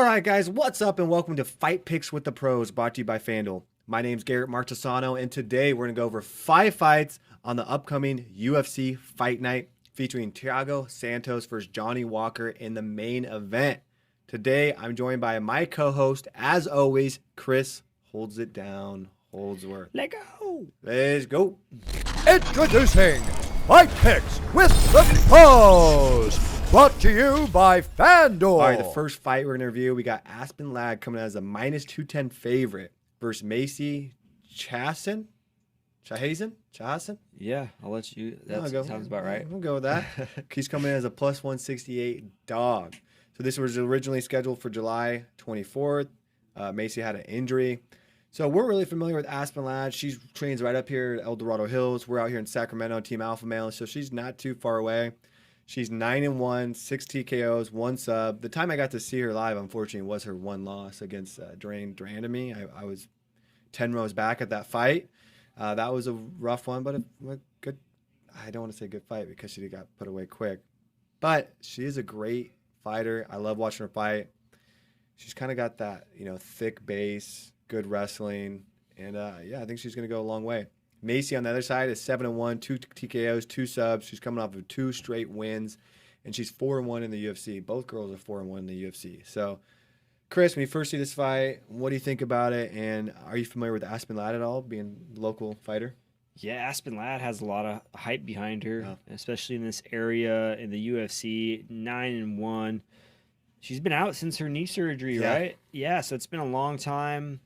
right, guys, what's up, and welcome to Fight Picks with the Pros, brought to you by FanDuel. My name's Garrett Marchesano, and today we're going to go over 5 fights on the upcoming UFC Fight Night featuring Thiago Santos versus Johnny Walker in the main event. Today, I'm joined by my co-host, as always, Chris Holds It Down Holdsworth. Let go! Let's go. Introducing Fight Picks with the Pros, brought to you by FanDuel. All right, the first fight we're going to review, we got Aspen Lad coming out as a minus 210 favorite versus Macy Chiasson. Chiasson? Yeah, I'll let you. That sounds about right. We'll go with that. He's coming in as a plus 168 dog. So this was originally scheduled for July 24th. Macy had an injury. So we're really familiar with Aspen Lad. She trains right up here at El Dorado Hills. We're out here in Sacramento, Team Alpha Male. So she's not too far away. She's 9-1, 6 TKOs, 1 sub. The time I got to see her live, unfortunately, was her 1 loss against Durandamy. I was 10 rows back at that fight. That was a rough one, but a good. I don't want to say good fight because she got put away quick. But she is a great fighter. I love watching her fight. She's kind of got that, thick base, good wrestling, and I think she's going to go a long way. Macy on the other side is 7-1, 2 TKOs, 2 subs. She's coming off of 2 straight wins, and she's 4-1 in the UFC. Both girls are 4-1 in the UFC. So, Chris, when you first see this fight, what do you think about it? And are you familiar with Aspen Lad at all, being a local fighter? Yeah, Aspen Lad has a lot of hype behind her, especially in this area in the UFC. 9-1. She's been out since her knee surgery, right? Yeah, so it's been a long time.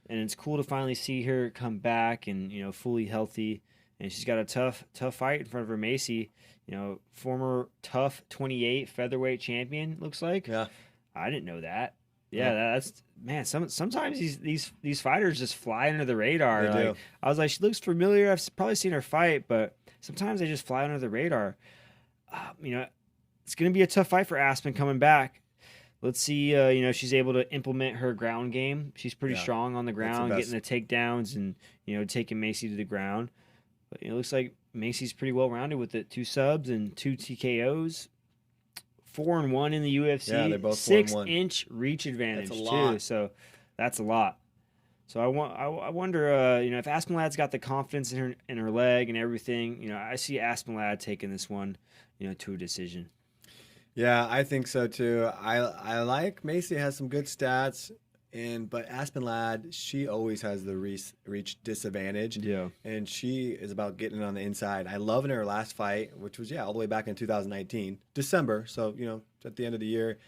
And it's cool to finally see her come back and, fully healthy. And she's got a tough fight in front of her, Macy. Former tough 28 featherweight champion, looks like. Yeah. I didn't know that. Yeah, that's man. Sometimes these fighters just fly under the radar. They do. I was like, she looks familiar. I've probably seen her fight, but sometimes they just fly under the radar. It's going to be a tough fight for Aspen coming back. Let's see, she's able to implement her ground game. She's pretty strong on the ground, getting the takedowns and, taking Macy to the ground. But it looks like Macy's pretty well-rounded with it. 2 subs and 2 TKOs. 4-1 in the UFC. Yeah, they're both 4-1. 6-inch reach advantage, That's a lot. too. So that's a lot. So I wonder, if Aspen Lad's got the confidence in her leg and everything, I see Aspen Lad taking this one, to a decision. Yeah, I think so too. I like Macy has some good stats, but Aspen Lad, she always has the reach disadvantage. Yeah, and she is about getting it on the inside. I love in her last fight, which was all the way back in 2019, December. So at the end of the year,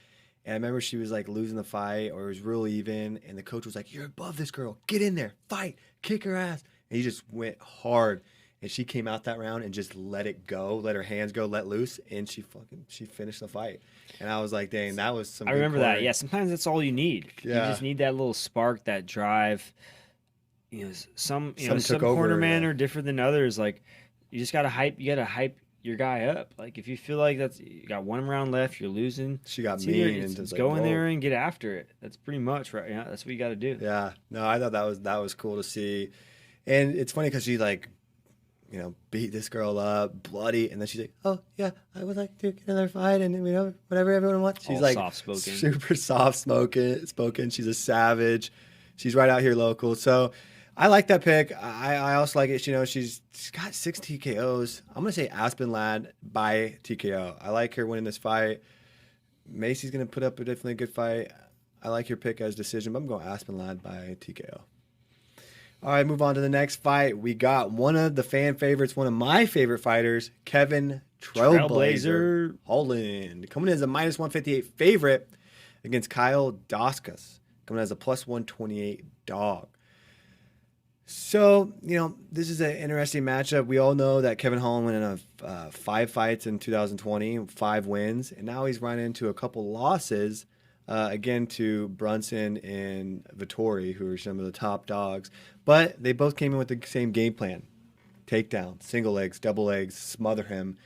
and I remember she was like losing the fight or it was real even, and the coach was like, "You're above this girl. Get in there, fight, kick her ass." And he just went hard. And she came out that round and just let it go, let her hands go, let loose, and she finished the fight. And I was like, dang, that was some. I remember that. Yeah, sometimes that's all you need. Yeah. You just need that little spark, that drive. Some took corner over, men are different than others. Like you just gotta hype. You gotta hype your guy up. Like if you feel like you got 1 round left, you're losing. She got mean and just go in there and get after it. That's pretty much right. Yeah, that's what you got to do. Yeah. No, I thought that was cool to see, and it's funny because she beat this girl up, bloody, and then she's like, "Oh yeah, I would like to get another fight," and whatever everyone wants. She's like soft-spoken. Super soft-spoken. She's a savage. She's right out here local, so I like that pick. I also like it. She's got 6 TKOs. I'm gonna say Aspen Lad by TKO. I like her winning this fight. Macy's gonna put up a definitely good fight. I like your pick as decision, but I'm going Aspen Lad by TKO. All right, move on to the next fight. We got one of the fan favorites, one of my favorite fighters, Kevin Trailblazer Holland, coming in as a minus 158 favorite against Kyle Daukaus, coming in as a plus 128 dog. So, this is an interesting matchup. We all know that Kevin Holland went in 5 fights in 2020, 5 wins, and now he's run into a couple losses. Again, to Brunson and Vettori, who are some of the top dogs. But they both came in with the same game plan. Takedown, single legs, double legs, smother him.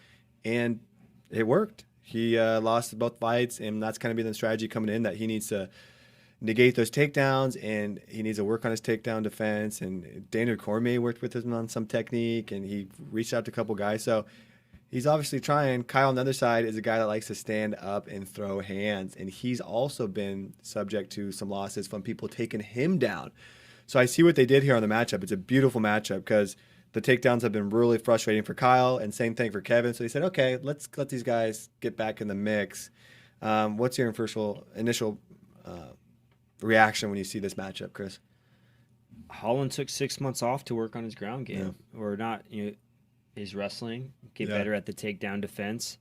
And it worked. He lost both fights, and that's kind of been the strategy coming in, that he needs to negate those takedowns, and he needs to work on his takedown defense. And Daniel Cormier worked with him on some technique, and he reached out to a couple guys. So He's obviously trying. Kyle on the other side is a guy that likes to stand up and throw hands, and he's also been subject to some losses from people taking him down. So I see what they did here on the matchup. It's a beautiful matchup because the takedowns have been really frustrating for Kyle, and same thing for Kevin. So they said, okay, let's let these guys get back in the mix. What's your initial reaction when you see this matchup, Chris? Holland took 6 months off to work on his ground game, or not, his wrestling, get better at the takedown defense.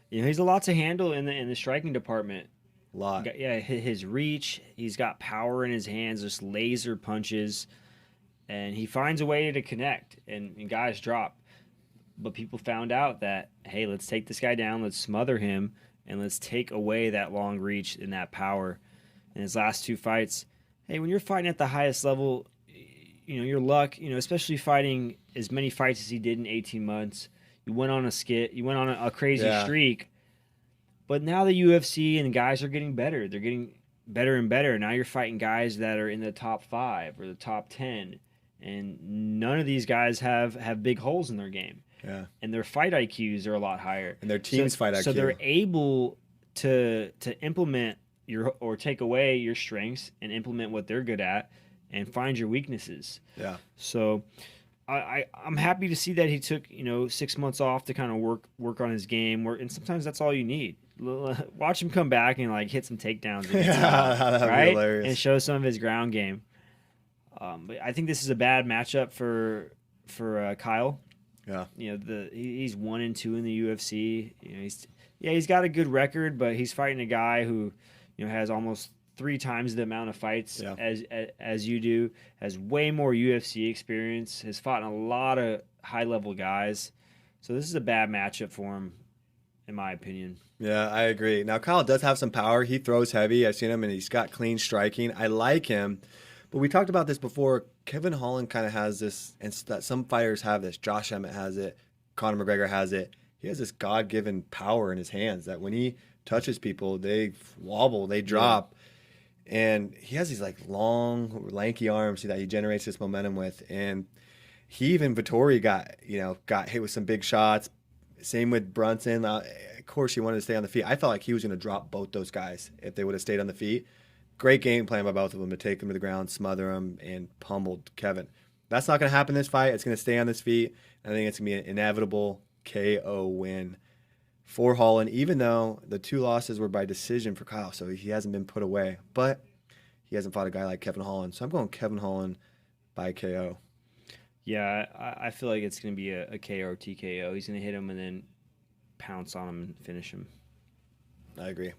He's a lot to handle in the striking department. A lot. His reach, he's got power in his hands, just laser punches, and he finds a way to connect, and guys drop. But people found out that, hey, let's take this guy down, let's smother him, and let's take away that long reach and that power. In his last 2 fights, hey, when you're fighting at the highest level, your luck, especially fighting as many fights as he did in 18 months, you went on a skit, you went on a crazy streak. But now the UFC and guys are getting better. They're getting better and better. Now you're fighting guys that are in the top 5 or the top 10. And none of these guys have big holes in their game. Yeah. And their fight IQs are a lot higher. And their team's fight IQ. So they're able to implement or take away your strengths and implement what they're good at and find your weaknesses. Yeah. So I'm happy to see that he took 6 months off to kind of work on his game. And sometimes that's all you need. Watch him come back and hit some takedowns, right? Hilarious. And show some of his ground game. But I think this is a bad matchup for Kyle. Yeah. He's 1-2 in the UFC. He's got a good record, but he's fighting a guy who has almost 3 times the amount of fights as you do, has way more UFC experience, has fought a lot of high-level guys. So this is a bad matchup for him, in my opinion. Yeah, I agree. Now, Kyle does have some power. He throws heavy. I've seen him, and he's got clean striking. I like him. But we talked about this before. Kevin Holland kind of has this, and that some fighters have this. Josh Emmett has it. Conor McGregor has it. He has this God-given power in his hands that when he touches people, they wobble, they drop. And he has these long, lanky arms that he generates this momentum with. And he even Vettori got hit with some big shots. Same with Brunson. Of course, he wanted to stay on the feet. I felt like he was going to drop both those guys if they would have stayed on the feet. Great game plan by both of them to take them to the ground, smother them, and pummeled Kevin. That's not going to happen in this fight. It's going to stay on his feet. I think it's going to be an inevitable KO win for Holland, even though the 2 losses were by decision for Kyle, so he hasn't been put away. But he hasn't fought a guy like Kevin Holland. So I'm going Kevin Holland by KO. Yeah, I feel like it's going to be a KO or TKO. He's going to hit him and then pounce on him and finish him. I agree.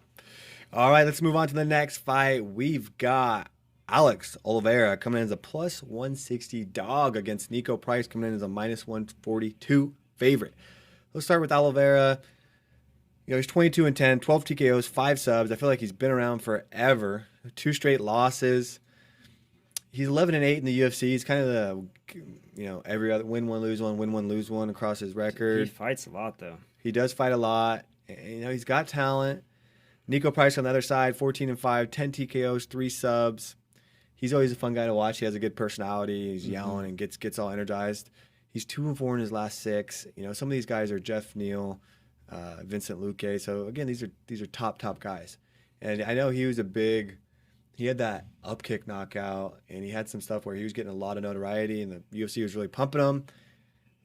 All right, let's move on to the next fight. We've got Alex Oliveira coming in as a plus 160 dog against Niko Price coming in as a minus 142 favorite. Let's start with Oliveira. He's 22-10, 12 TKOs, 5 subs. I feel like he's been around forever. 2 straight losses. He's 11-8 in the UFC. He's kind of the, every other win one, lose one across his record. He fights a lot, though. He does fight a lot. He's got talent. Niko Price on the other side, 14-5, 10 TKOs, 3 subs. He's always a fun guy to watch. He has a good personality. He's yelling and gets all energized. He's 2-4 in his last 6. Some of these guys are Jeff Neal, Vincent Luque. So again, these are top guys. And I know he had that up kick knockout, and he had some stuff where he was getting a lot of notoriety, and the UFC was really pumping him.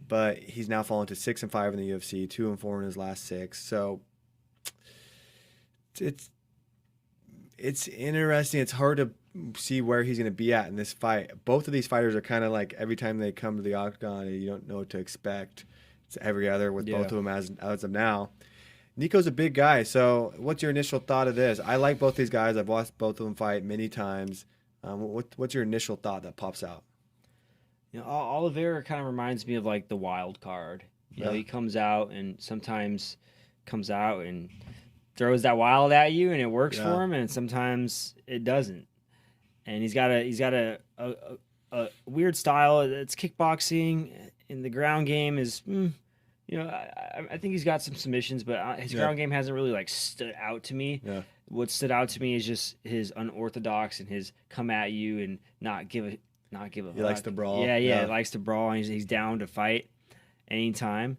But he's now fallen to 6-5 in the UFC, 2-4 in his last 6. So it's interesting. It's hard to see where he's going to be at in this fight. Both of these fighters are kind of like every time they come to the octagon, you don't know what to expect. It's every other with both of them as of now. Niko's a big guy, so what's your initial thought of this? I like both these guys. I've watched both of them fight many times. What's your initial thought that pops out? Oliveira kind of reminds me of the wild card. He comes out and sometimes throws that wild at you and it works for him, and sometimes it doesn't. And he's got a weird style. It's kickboxing, and the ground game is, I think he's got some submissions, but his ground game hasn't really stood out to me. Yeah. What stood out to me is just his unorthodox and his come at you and not give a He likes to brawl. Yeah, he likes to brawl, and he's down to fight anytime.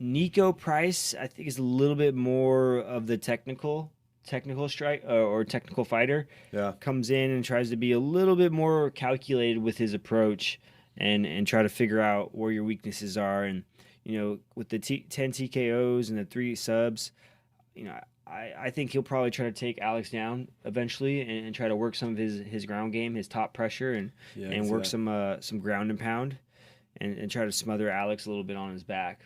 Niko Price, I think, is a little bit more of the technical strike or technical fighter. Yeah. Comes in and tries to be a little bit more calculated with his approach and try to figure out where your weaknesses are. And with the 10 TKOs and the 3 subs, I think he'll probably try to take Alex down eventually and try to work some of his ground game, his top pressure, and work some ground and pound and try to smother Alex a little bit on his back.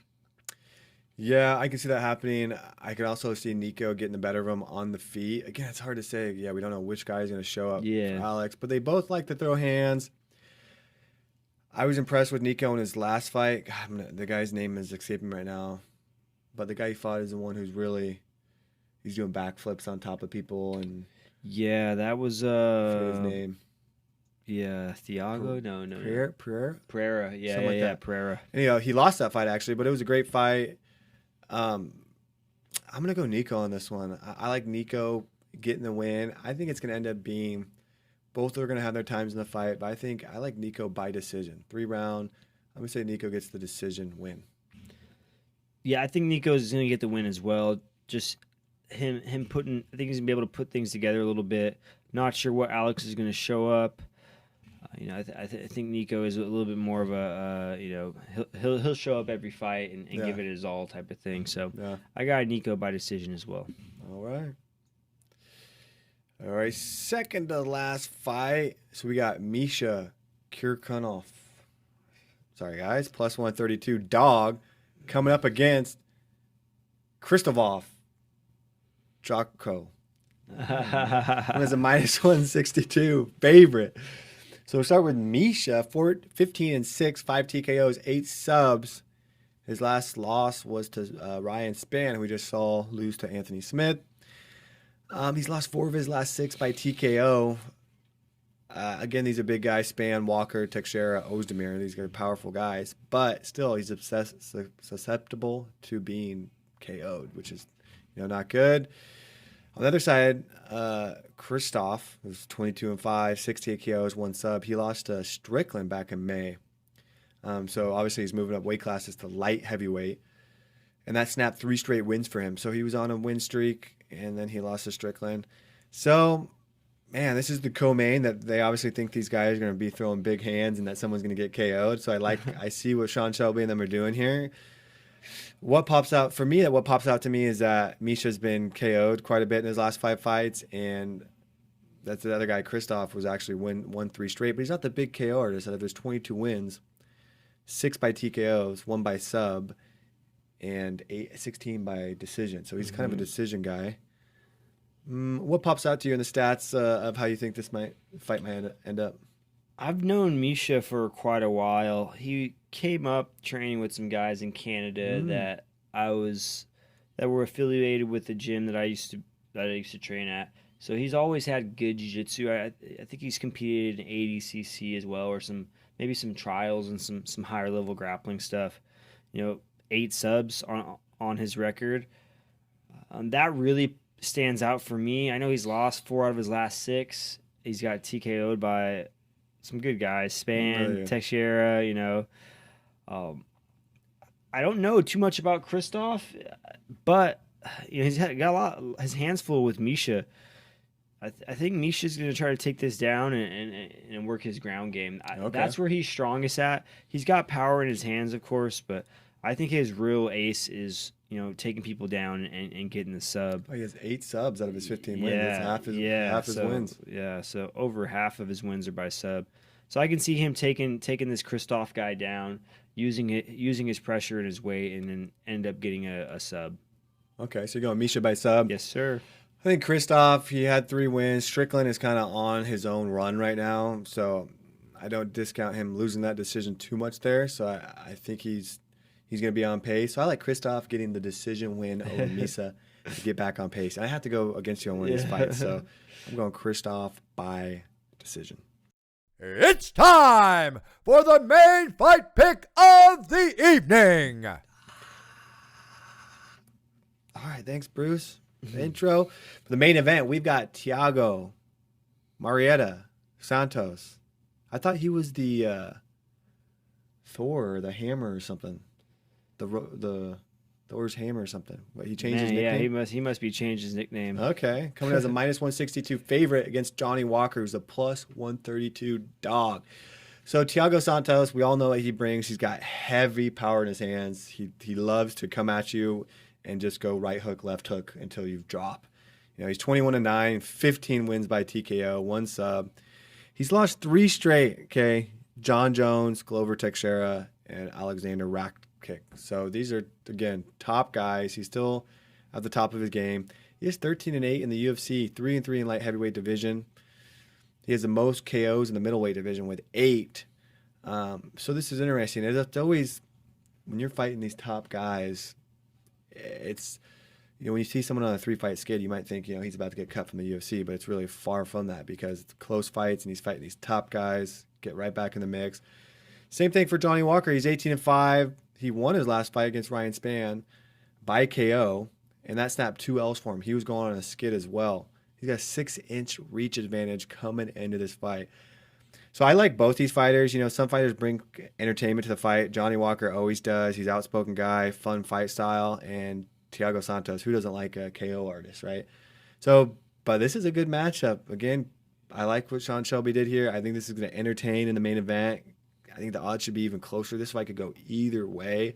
Yeah, I can see that happening. I could also see Niko getting the better of him on the feet. Again, it's hard to say. Yeah, we don't know which guy is going to show up for Alex, but they both like to throw hands. I was impressed with Niko in his last fight. God, the guy's name is escaping me right now, but the guy he fought is the one who's really he's doing backflips on top of people and that was I forget his name. Yeah, Thiago. No. Pereira. Yeah, Pereira. And, he lost that fight actually, but it was a great fight. I'm gonna go Niko on this one. I like Niko getting the win. I think it's gonna end up being both are gonna have their times in the fight, but I like Niko by decision, 3-round. I'm gonna say Niko gets the decision win. Yeah, I think Niko is gonna get the win as well. Just him putting. I think he's gonna be able to put things together a little bit. Not sure what Alex is gonna show up. I think Niko is a little bit more of a he'll show up every fight and give it his all type of thing. So I got Niko by decision as well. All right. Second to last fight. So we got Misha Cirkunov. Sorry guys, plus 132 dog coming up against Krzysztof Jotko. As a minus 162 favorite. So we'll start with Misha, 15-6, 5 TKOs, 8 subs. His last loss was to Ryan Spann, who we just saw lose to Anthony Smith. He's lost 4 of his last 6 by TKO. Again, these are big guys, Spann, Walker, Teixeira, Ozdemir. These are powerful guys. But still, he's susceptible to being KO'd, which is not good. On the other side, Krzysztof was 22-5, 6 TKOs, 1 sub. He lost to Strickland back in May. So obviously he's moving up weight classes to light heavyweight. And that snapped 3 straight wins for him. So he was on a win streak, and then he lost to Strickland. So, man, this is the co-main that they obviously think these guys are going to be throwing big hands and that someone's going to get KO'd. So I see what Sean Shelby and them are doing here. What pops out to me is that Misha's been KO'd quite a bit in his last 5 fights, and that's the other guy, Krzysztof, was actually won 3 straight, but he's not the big KO artist. Out of his 22 wins, 6 by TKOs, 1 by sub, and 16 by decision. So he's kind of a decision guy. What pops out to you in the stats of how you think this fight might end up? I've known Misha for quite a while. He came up training with some guys in Canada that were affiliated with the gym that I used to train at. So he's always had good jiu-jitsu. I think he's competed in ADCC as well, or maybe some trials and some higher level grappling stuff. 8 subs on his record. That really stands out for me. I know he's lost 4 out of his last 6. He's got TKO'd by some good guys, Spann, Teixeira, I don't know too much about Krzysztof, but he's got his hands full with Misha. I think Misha's going to try to take this down and work his ground game. That's where he's strongest at. He's got power in his hands, of course, but I think his real ace is taking people down and getting the sub. Oh, he has 8 subs out of his 15 wins. That's half his wins. Yeah, so over half of his wins are by sub. So I can see him taking this Krzysztof guy down, using his pressure and his weight, and then end up getting a sub. Okay, so you're going Misha by sub. Yes, sir. I think Krzysztof, he had 3 wins. Strickland is kind of on his own run right now, so I don't discount him losing that decision too much there. So I think he's going to be on pace. So I like Krzysztof getting the decision win over Misha to get back on pace. And I have to go against you on one of these fights, so I'm going Krzysztof by decision. It's time for the main fight pick of the evening. All right, thanks, Bruce. The intro. For the main event, we've got Thiago Marreta Santos. I thought he was the Thor or the Hammer or something. The Thor's hammer or something. What, he changed his Man, nickname? yeah, he must be changed his nickname. Okay, coming as a -162 favorite against Johnny Walker, who's a +132 dog. So Thiago Santos, we all know what he brings. He's got heavy power in his hands. He loves to come at you and just go right hook, left hook until you drop. You know, he's 21-9, 15 wins by TKO, 1 sub. He's lost 3 straight. Okay, John Jones, Glover Teixeira, and Alexander Rakic. So these are, again, top guys. He's still at the top of his game. He is 13-8 in the UFC, 3-3 in light heavyweight division. He has the most KOs in the middleweight division with 8. So this is interesting. It's always, when you're fighting these top guys, it's, you know, when you see someone on a 3-fight skid, you might think, you know, he's about to get cut from the UFC, but it's really far from that because it's close fights and he's fighting these top guys, get right back in the mix. Same thing for Johnny Walker. He's 18-5. He won his last fight against Ryan Spann by KO, and that snapped 2 L's for him. He was going on a skid as well. He's got a 6-inch reach advantage coming into this fight. So I like both these fighters. You know, some fighters bring entertainment to the fight. Johnny Walker always does. He's an outspoken guy, fun fight style. And Thiago Santos, who doesn't like a KO artist, right? So, but this is a good matchup. Again, I like what Sean Shelby did here. I think this is going to entertain in the main event. I think the odds should be even closer. This fight could go either way.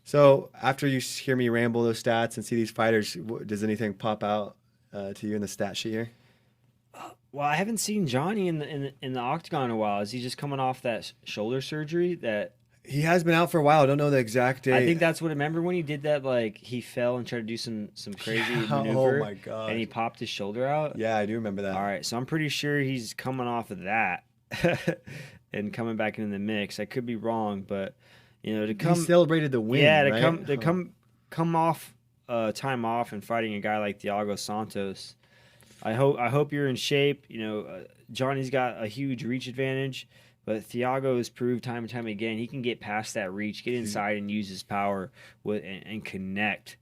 So after you hear me ramble those stats and see these fighters, does anything pop out to you in the stat sheet here? Well, I haven't seen Johnny in the octagon in a while. Is he just coming off that shoulder surgery? That he has been out for a while. I don't know the exact date. I think that's what. Remember when he did that? Like he fell and tried to do some crazy maneuver. Oh my god! And he popped his shoulder out. Yeah, I do remember that. All right, so I'm pretty sure he's coming off of that and coming back into the mix. I could be wrong, but you know, to come he celebrated the win. Yeah, to right? come off time off and fighting a guy like Thiago Santos. I hope you're in shape. You know, Johnny's got a huge reach advantage, but Thiago has proved time and time again he can get past that reach, get inside, and use his power and connect.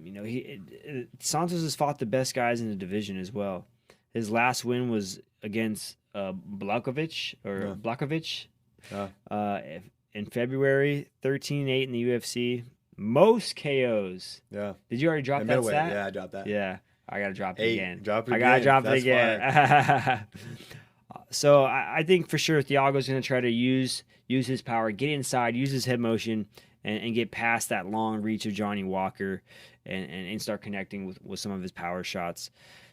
You know, Santos has fought the best guys in the division as well. His last win was against Blakovic in February, 13-8 in the UFC. Most KOs. Yeah. Did you already drop that stat? Yeah, I dropped that. Yeah. I gotta drop it 8. again. Drop it I again. gotta drop That's it again. So I think for sure Thiago's gonna try to use his power, get inside, use his head motion, and get past that long reach of Johnny Walker, and start connecting with some of his power shots.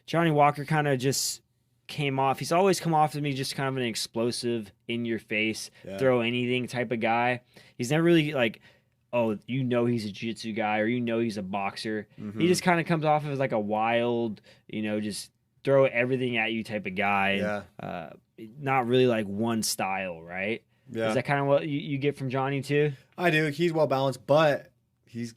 Johnny Walker kind of just came off. He's always come off to me just kind of an explosive, in your face, throw anything type of guy. He's never really like, oh, you know he's a jiu-jitsu guy or you know he's a boxer. Mm-hmm. He just kind of comes off as like a wild, you know, just throw everything at you type of guy. Yeah. Not really like one style, right? Yeah. Is that kind of what you get from Johnny too? I do. He's well balanced, but he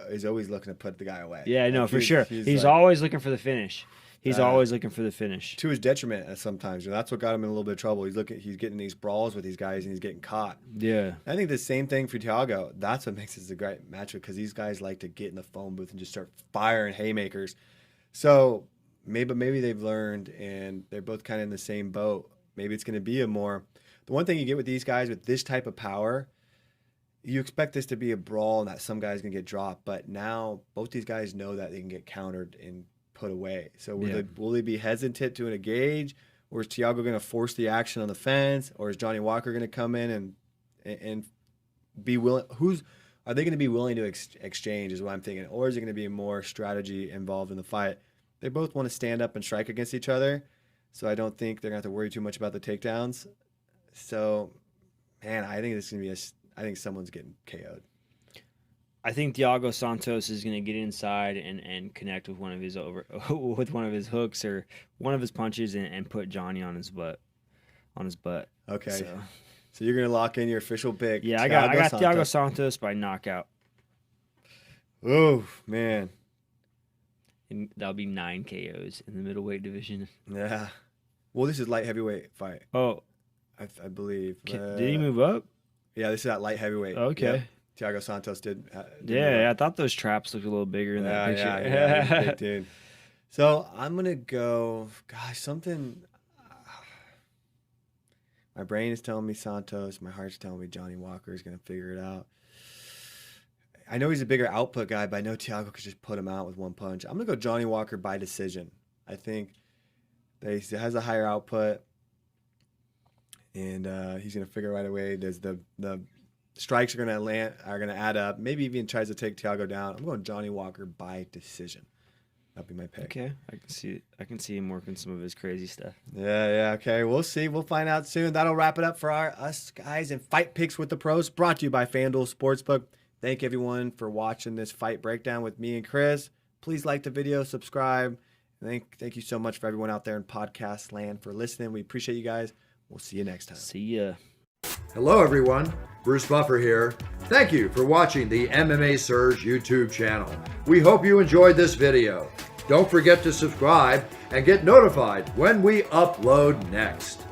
is always looking to put the guy away. Yeah, no, for sure. He's like, always looking for the finish. He's always looking for the finish. To his detriment sometimes. You know, that's what got him in a little bit of trouble. He's getting these brawls with these guys and he's getting caught. Yeah. I think the same thing for Thiago. That's what makes this a great matchup because these guys like to get in the phone booth and just start firing haymakers. So maybe they've learned and they're both kind of in the same boat. Maybe it's going to be the one thing you get with these guys with this type of power, you expect this to be a brawl and that some guy's going to get dropped. But now both these guys know that they can get countered and put away. So will they be hesitant to engage, or is Thiago going to force the action on the fence, or is Johnny Walker going to come in and be willing? Are they going to be willing to exchange? Is what I'm thinking, or is it going to be more strategy involved in the fight? They both want to stand up and strike against each other, so I don't think they're going to have to worry too much about the takedowns. So, man, I think this is going to be I think someone's getting KO'd. I think Thiago Santos is going to get inside and connect with one of his hooks or one of his punches and put Johnny on his butt. Okay. So you're going to lock in your official pick. Yeah, I got Thiago Santos by knockout. Oh, man. And that'll be 9 KOs in the middleweight division. Yeah. Well, this is light heavyweight fight. Oh. I believe. Did he move up? Yeah, this is that light heavyweight. Okay. Yep. Thiago Santos did. I thought those traps looked a little bigger in that picture. Yeah, big dude. So I'm gonna go. Gosh, something. My brain is telling me Santos. My heart's telling me Johnny Walker is gonna figure it out. I know he's a bigger output guy, but I know Thiago could just put him out with one punch. I'm going to go Johnny Walker by decision. I think that he has a higher output, and he's going to figure right away. There's the strikes are going to add up. Maybe even tries to take Thiago down. I'm going Johnny Walker by decision. That'll be my pick. Okay, I can see him working some of his crazy stuff. Yeah. Okay, we'll see. We'll find out soon. That'll wrap it up for us guys and Fight Picks with the Pros, brought to you by FanDuel Sportsbook. Thank everyone for watching this fight breakdown with me and Chris. Please like the video, subscribe. Thank you so much for everyone out there in podcast land for listening. We appreciate you guys. We'll see you next time. See ya. Hello, everyone. Bruce Buffer here. Thank you for watching the MMA Surge YouTube channel. We hope you enjoyed this video. Don't forget to subscribe and get notified when we upload next.